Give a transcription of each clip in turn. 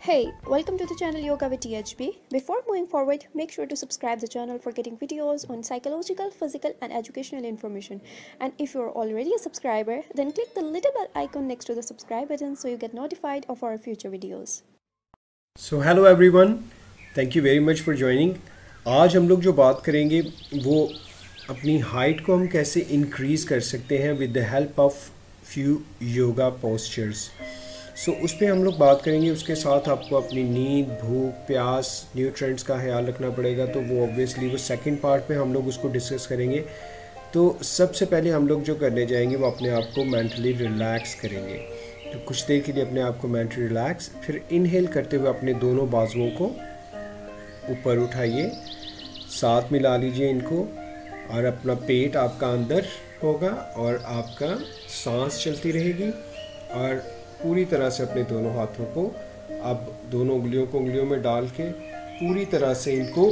Hey, welcome to the channel Yoga with THB. Before moving forward, make sure to subscribe the channel for getting videos on psychological, physical and educational information. And if you're already a subscriber, then click the little bell icon next to the subscribe button so you get notified of our future videos. So hello everyone, thank you very much for joining. आज हम लोग जो बात करेंगे वो अपनी height को हम कैसे इंक्रीज़ कर सकते हैं with the help of few yoga postures. So उस पर हम लोग बात करेंगे. उसके साथ आपको अपनी नींद, भूख, प्यास, न्यूट्रिएंट्स का ख्याल रखना पड़ेगा. तो वो ऑब्वियसली वो सेकंड पार्ट में हम लोग उसको डिस्कस करेंगे. तो सबसे पहले हम लोग जो करने जाएंगे वो अपने आप को मेंटली रिलैक्स करेंगे. तो कुछ देर के लिए अपने आप को मेंटली रिलैक्स, फिर इनहेल करते हुए अपने दोनों बाजुओं को ऊपर उठाइए, साथ मिला लीजिए इनको और अपना पेट आपका अंदर होगा और आपका सांस चलती रहेगी. और पूरी तरह से अपने दोनों हाथों को अब दोनों उंगलियों में डाल के पूरी तरह से इनको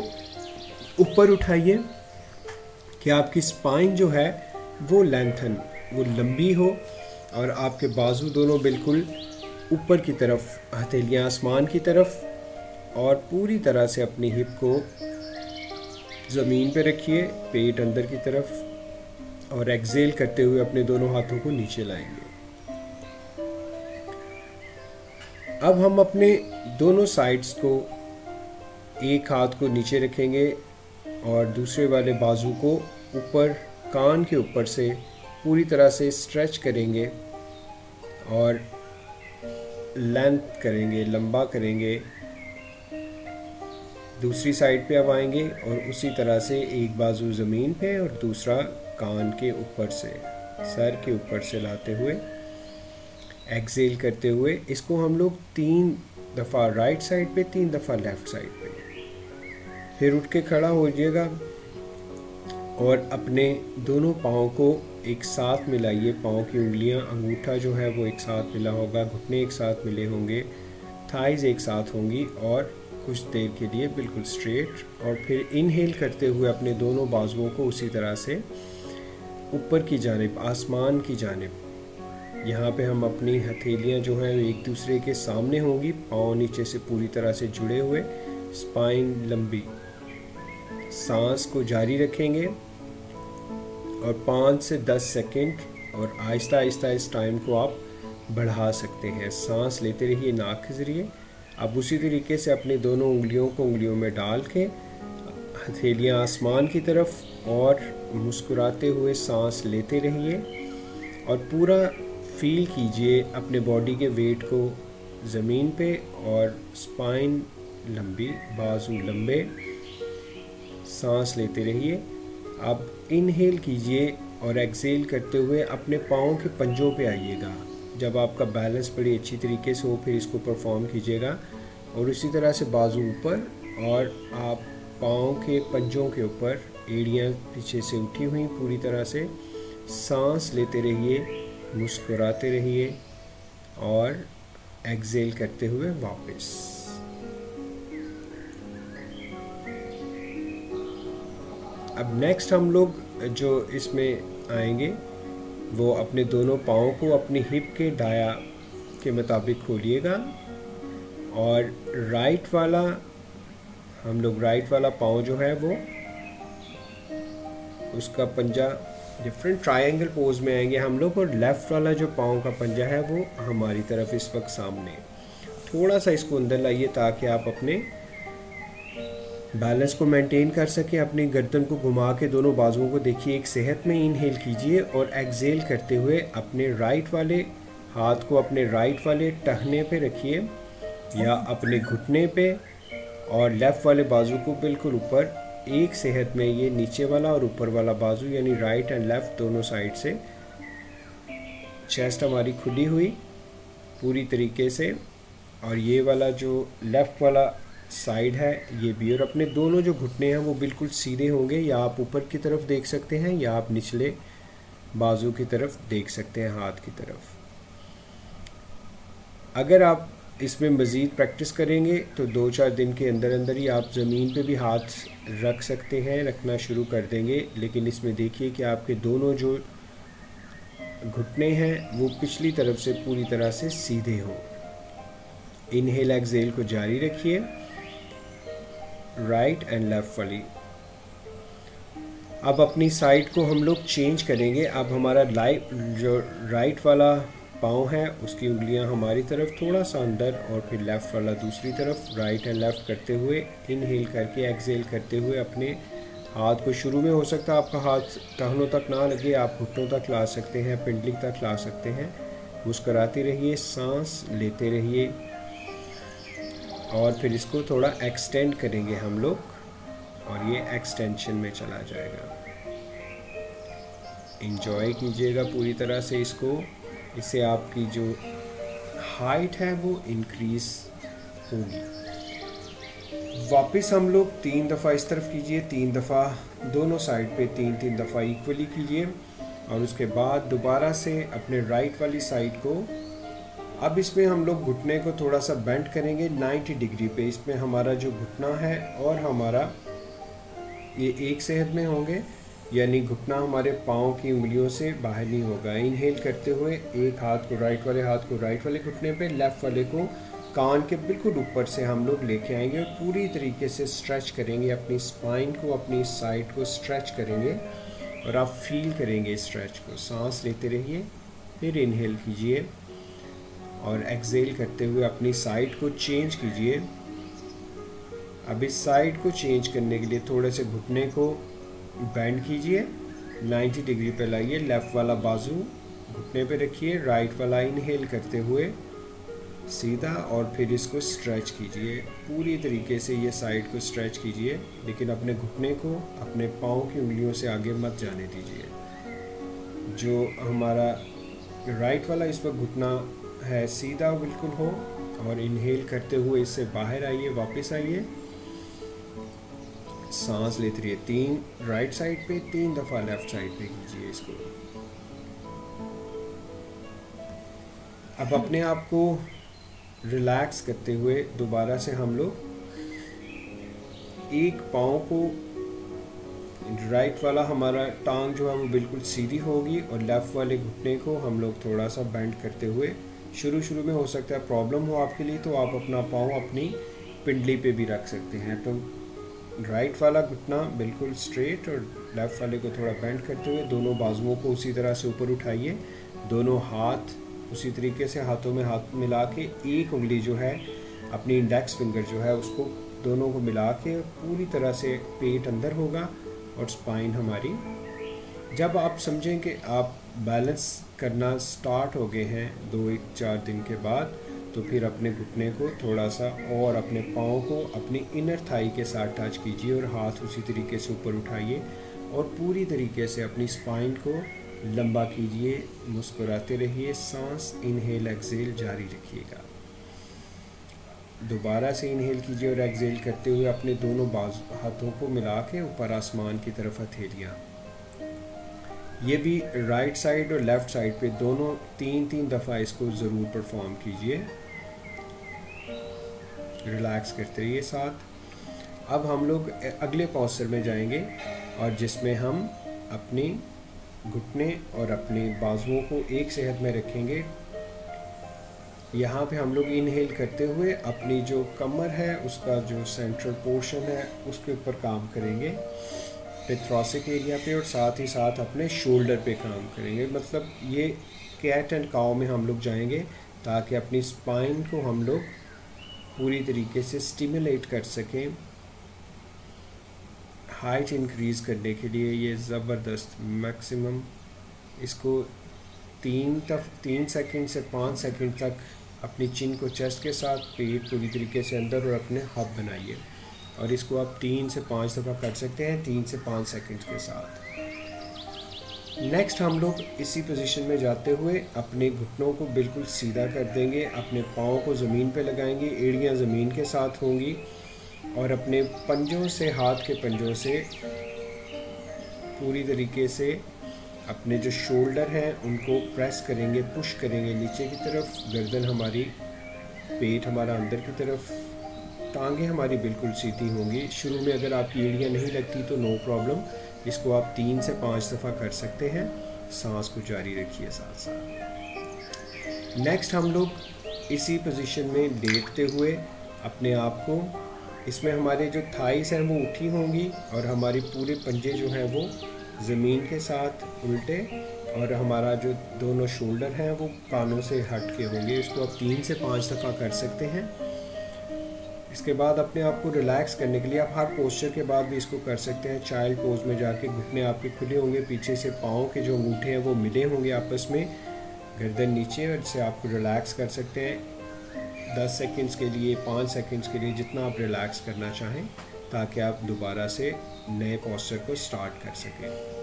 ऊपर उठाइए कि आपकी स्पाइन जो है वो लेंथन, वो लंबी हो और आपके बाजू दोनों बिल्कुल ऊपर की तरफ, हथेलियाँ आसमान की तरफ, और पूरी तरह से अपनी हिप को ज़मीन पे रखिए, पेट अंदर की तरफ, और एक्सेल करते हुए अपने दोनों हाथों को नीचे लाएंगे. अब हम अपने दोनों साइड्स को, एक हाथ को नीचे रखेंगे और दूसरे वाले बाजू को ऊपर कान के ऊपर से पूरी तरह से स्ट्रेच करेंगे और लेंथ करेंगे, लंबा करेंगे. दूसरी साइड पे अब आएंगे और उसी तरह से एक बाजू ज़मीन पे और दूसरा कान के ऊपर से, सर के ऊपर से लाते हुए एक्सेल करते हुए इसको हम लोग 3 दफ़ा राइट साइड पे, 3 दफ़ा लेफ़्ट साइड पे. फिर उठ के खड़ा हो जाइएगा और अपने दोनों पाँव को एक साथ मिलाइए. पाँव की उंगलियां, अंगूठा जो है वो एक साथ मिला होगा, घुटने एक साथ मिले होंगे, थाइज एक साथ होंगी और कुछ देर के लिए बिल्कुल स्ट्रेट. और फिर इनहेल करते हुए अपने दोनों बाजुओं को उसी तरह से ऊपर की जानिब, आसमान की जानिब, यहाँ पे हम अपनी हथेलियाँ जो हैं एक दूसरे के सामने होंगी, पाँव नीचे से पूरी तरह से जुड़े हुए, स्पाइन लंबी. सांस को जारी रखेंगे और 5 से 10 सेकंड, और आहिस्ता आहिस्ता इस टाइम को आप बढ़ा सकते हैं. सांस लेते रहिए नाक के ज़रिए. अब उसी तरीके से अपने दोनों उंगलियों को उंगलियों में डाल के हथेलियाँ आसमान की तरफ और मुस्कुराते हुए सांस लेते रहिए और पूरा फील कीजिए अपने बॉडी के वेट को ज़मीन पे, और स्पाइन लंबी, बाजू लंबे. सांस लेते रहिए. अब इनहेल कीजिए और एक्सेल करते हुए अपने पाँव के पंजों पे आइएगा. जब आपका बैलेंस बड़ी अच्छी तरीके से हो फिर इसको परफॉर्म कीजिएगा. और उसी तरह से बाजू ऊपर और आप पाँव के पंजों के ऊपर, एड़ियाँ पीछे से उठी हुई पूरी तरह से. सांस लेते रहिए, मुस्कुराते रहिए और एक्सेल करते हुए वापस. अब नेक्स्ट हम लोग जो इसमें आएंगे वो अपने दोनों पाँव को अपनी हिप के डाया के मुताबिक खोलिएगा और राइट वाला पाँव जो है वो, उसका पंजा डिफरेंट ट्रायंगल पोज में आएंगे हम लोग, और लेफ़्ट वाला जो पाँव का पंजा है वो हमारी तरफ इस वक्त सामने. थोड़ा सा इसको अंदर लाइए ताकि आप अपने बैलेंस को मेंटेन कर सकें. अपनी गर्दन को घुमा के दोनों बाजुओं को देखिए एक सेहत में इनहेल कीजिए और एक्सेल करते हुए अपने राइट वाले हाथ को अपने राइट वाले टखने पे रखिए या अपने घुटने पे, और लेफ़्ट वाले बाजू को बिल्कुल ऊपर एक सेहत में, ये नीचे वाला और ऊपर वाला बाजू यानी राइट एंड लेफ़्ट दोनों साइड से. चेस्ट हमारी खुली हुई पूरी तरीके से, और ये वाला जो लेफ़्ट वाला साइड है ये भी. और अपने दोनों जो घुटने हैं वो बिल्कुल सीधे होंगे, या आप ऊपर की तरफ देख सकते हैं या आप निचले बाजू की तरफ देख सकते हैं, हाथ की तरफ. अगर आप इसमें मज़ीद प्रैक्टिस करेंगे तो 2-4 दिन के अंदर अंदर ही आप ज़मीन पे भी हाथ रख सकते हैं, रखना शुरू कर देंगे. लेकिन इसमें देखिए कि आपके दोनों जो घुटने हैं वो पिछली तरफ से पूरी तरह से सीधे हों. इनहेल एक्सहेल को जारी रखिए, राइट एंड लेफ्ट वाली। अब अपनी साइड को हम लोग चेंज करेंगे। अब हमारा जो राइट वाला पाँव है उसकी उंगलियां हमारी तरफ थोड़ा सा अंदर, और फिर लेफ़्ट वाला दूसरी तरफ, राइट एंड लेफ़्ट करते हुए इनहेल करके एक्सहेल करते हुए अपने हाथ को, शुरू में हो सकता है आपका हाथ टखनों तक ना लगे, आप घुटनों तक ला सकते हैं, पिंडली तक ला सकते हैं। मुस्कुराते रहिए, सांस लेते रहिए, और फिर इसको थोड़ा एक्सटेंड करेंगे हम लोग, और ये एक्सटेंशन में चला जाएगा। इंजॉय कीजिएगा पूरी तरह से इसको, इससे आपकी जो हाइट है वो इंक्रीज होगी। वापस हम लोग 3 दफ़ा इस तरफ कीजिए, 3 दफ़ा दोनों साइड पे 3-3 दफ़ा इक्वली कीजिए, और उसके बाद दोबारा से अपने राइट वाली साइड को, अब इसमें हम लोग घुटने को थोड़ा सा बेंड करेंगे 90 डिग्री पे। इसमें हमारा जो घुटना है और हमारा ये एक सेहत में होंगे, यानी घुटना हमारे पाँव की उंगलियों से बाहर नहीं होगा। इनहेल करते हुए एक हाथ को राइट वाले घुटने पे, लेफ़्ट वाले को कान के बिल्कुल ऊपर से हम लोग लेके आएंगे और पूरी तरीके से स्ट्रेच करेंगे अपनी स्पाइन को, अपनी साइड को स्ट्रेच करेंगे, और आप फील करेंगे स्ट्रेच को। सांस लेते रहिए, फिर इनहेल कीजिए और एक्सहेल करते हुए अपनी साइड को चेंज कीजिए। अब इस साइड को चेंज करने के लिए थोड़े से घुटने को बेंड कीजिए, 90 डिग्री पे लाइए, लेफ़्ट वाला बाजू घुटने पे रखिए, राइट वाला इनहेल करते हुए सीधा, और फिर इसको स्ट्रेच कीजिए पूरी तरीके से। ये साइड को स्ट्रेच कीजिए, लेकिन अपने घुटने को अपने पाँव की उंगलियों से आगे मत जाने दीजिए। जो हमारा राइट वाला इस पर घुटना है सीधा बिल्कुल हो, और इनहेल करते हुए इससे बाहर आइए, वापस आइए, सांस लेते रहिए। 3 राइट साइड पे, 3 दफ़ा लेफ्ट साइड पे कीजिए इसको। अब अपने आप को रिलैक्स करते हुए दोबारा से हम लोग एक पाँव को, राइट वाला हमारा टांग जो है वो बिल्कुल सीधी होगी, और लेफ़्ट वाले घुटने को हम लोग थोड़ा सा बेंड करते हुए, शुरू में हो सकता है प्रॉब्लम हो आपके लिए, तो आप अपना पाँव अपनी पिंडली पे भी रख सकते हैं। तो राइट वाला घुटना बिल्कुल स्ट्रेट और लेफ़्ट वाले को थोड़ा बेंड करते हुए दोनों बाजुओं को उसी तरह से ऊपर उठाइए, दोनों हाथ उसी तरीके से हाथों में हाथ मिला के, एक उंगली जो है अपनी इंडेक्स फिंगर जो है उसको दोनों को मिला के पूरी तरह से पेट अंदर होगा और स्पाइन हमारी। जब आप समझें कि आप बैलेंस करना स्टार्ट हो गए हैं 2-4 दिन के बाद, तो फिर अपने घुटने को थोड़ा सा और अपने पाँव को अपनी इनर थाई के साथ टच कीजिए, और हाथ उसी तरीके से ऊपर उठाइए, और पूरी तरीके से अपनी स्पाइन को लंबा कीजिए। मुस्कुराते रहिए, सांस इनहेल एक्सहेल जारी रखिएगा। दोबारा से इनहेल कीजिए और एक्सहेल करते हुए अपने दोनों हाथों को मिला के ऊपर आसमान की तरफ हथेलियाँ। ये भी राइट साइड और लेफ़्ट साइड पे दोनों 3-3 दफ़ा इसको ज़रूर परफॉर्म कीजिए। रिलैक्स करते रहिए साथ। अब हम लोग अगले पोस्चर में जाएंगे, और जिसमें हम अपने घुटने और अपने बाजुओं को एक सेहत में रखेंगे। यहाँ पे हम लोग इनहेल करते हुए अपनी जो कमर है उसका जो सेंट्रल पोर्शन है उसके ऊपर काम करेंगे, थोरैसिक एरिया पे, और साथ ही साथ अपने शोल्डर पे काम करेंगे। मतलब ये कैट एंड काउ में हम लोग जाएंगे, ताकि अपनी स्पाइन को हम लोग पूरी तरीके से स्टिमुलेट कर सकें। हाइट इंक्रीज़ करने के लिए ये ज़बरदस्त मैक्सिमम, इसको 3 सेकंड से 5 सेकंड तक अपनी चिन को चेस्ट के साथ, पेट पूरी तरीके से अंदर, और अपने हब बनाइए, और इसको आप 3 से 5 दफ़ा कर सकते हैं 3 से 5 सेकंड के साथ। नेक्स्ट हम लोग इसी पोजीशन में जाते हुए अपने घुटनों को बिल्कुल सीधा कर देंगे, अपने पाँव को ज़मीन पे लगाएंगे, एड़ियाँ ज़मीन के साथ होंगी, और अपने पंजों से, हाथ के पंजों से पूरी तरीके से अपने जो शोल्डर हैं उनको प्रेस करेंगे, पुश करेंगे नीचे की तरफ। गर्दन हमारी, पेट हमारा अंदर की तरफ, टांगें हमारी बिल्कुल सीधी होंगी। शुरू में अगर आपकी एड़ियाँ नहीं लगती तो नो प्रॉब्लम, इसको आप 3 से 5 दफ़ा कर सकते हैं। सांस को जारी रखिए साथ साथ। नेक्स्ट हम लोग इसी पोजीशन में लेटते हुए अपने आप को, इसमें हमारे जो थाइस हैं वो उठी होंगी और हमारी पूरे पंजे जो हैं वो ज़मीन के साथ उल्टे, और हमारा जो दोनों शोल्डर हैं वो कानों से हट के होंगे। इसको आप 3 से 5 दफ़ा कर सकते हैं। इसके बाद अपने आप को रिलैक्स करने के लिए आप हर पोस्चर के बाद भी इसको कर सकते हैं। चाइल्ड पोज में जाके घुटने आपके खुले होंगे, पीछे से पाँव के जो अंगूठे हैं वो मिले होंगे आपस में, गर्दन नीचे, और इससे आपको रिलैक्स कर सकते हैं 10 सेकंड्स के लिए, 5 सेकंड्स के लिए, जितना आप रिलैक्स करना चाहें, ताकि आप दोबारा से नए पोस्चर को स्टार्ट कर सकें।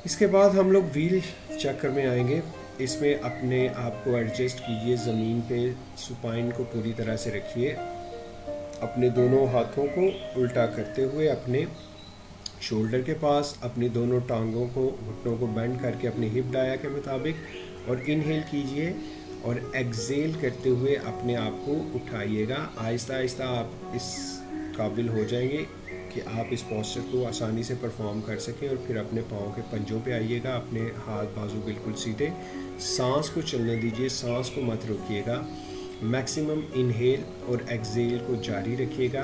इसके बाद हम लोग व्हील चक्कर में आएंगे। इसमें अपने आप को एडजस्ट कीजिए, ज़मीन पे सुपाइन को पूरी तरह से रखिए, अपने दोनों हाथों को उल्टा करते हुए अपने शोल्डर के पास, अपनी दोनों टांगों को, घुटनों को बेंड करके अपने हिप डाया के मुताबिक, और इनहेल कीजिए और एक्सेल करते हुए अपने आप को उठाइएगा। आहिस्ता आहिस्ता आप इस काबिल हो जाएंगे कि आप इस पोस्चर को आसानी से परफॉर्म कर सकें, और फिर अपने पाँव के पंजों पे आइएगा, अपने हाथ बाजू बिल्कुल सीधे, सांस को चलने दीजिए, सांस को मत रोकिएगा, मैक्सिमम इनहेल और एक्सेल को जारी रखिएगा।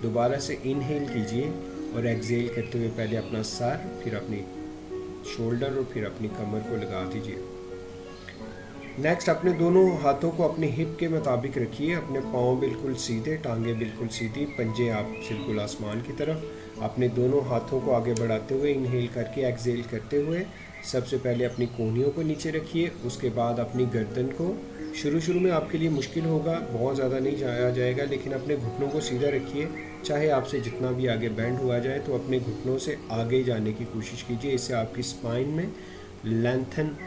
दोबारा से इनहेल कीजिए और एक्सेल करते हुए पहले अपना सर, फिर अपनी शोल्डर और फिर अपनी कमर को लगा दीजिए। नेक्स्ट अपने दोनों हाथों को अपने हिप के मुताबिक रखिए, अपने पाँव बिल्कुल सीधे, टांगे बिल्कुल सीधी, पंजे आप बिल्कुल आसमान की तरफ। अपने दोनों हाथों को आगे बढ़ाते हुए इनहेल करके एक्सेल करते हुए सबसे पहले अपनी कोहनियों को नीचे रखिए, उसके बाद अपनी गर्दन को, शुरू में आपके लिए मुश्किल होगा, बहुत ज़्यादा नहीं जाया जाएगा, लेकिन अपने घुटनों को सीधा रखिए। चाहे आपसे जितना भी आगे बेंड हुआ जाए तो अपने घुटनों से आगे जाने की कोशिश कीजिए, इससे आपकी स्पाइन में लेंथन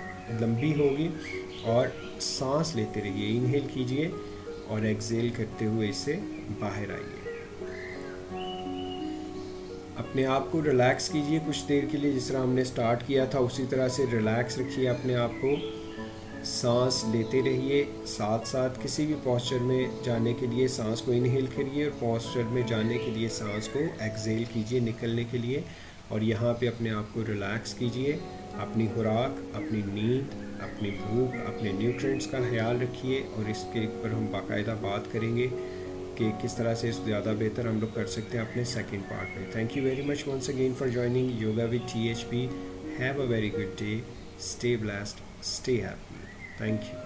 लंबी होगी। और सांस लेते रहिए, इनहेल कीजिए और एक्सेल करते हुए इससे बाहर आइए। अपने आप को रिलैक्स कीजिए कुछ देर के लिए, जिस तरह हमने स्टार्ट किया था उसी तरह से रिलैक्स रखिए अपने आप को। सांस लेते रहिए, साथ साथ किसी भी पोस्चर में जाने के लिए सांस को इनहेल करिए और पोस्चर में जाने के लिए सांस को एक्सेल कीजिए निकलने के लिए। और यहाँ पे अपने आप को रिलैक्स कीजिए, अपनी खुराक, अपनी नींद, अपनी भूख, अपने न्यूट्रिएंट्स का ख्याल रखिए, और इसके ऊपर हम बाकायदा बात करेंगे कि किस तरह से ज़्यादा बेहतर हम लोग कर सकते हैं अपने सेकंड पार्ट में। Thank you very much once again for joining yoga with THP। Have a very good day, stay blessed, stay happy. Thank you.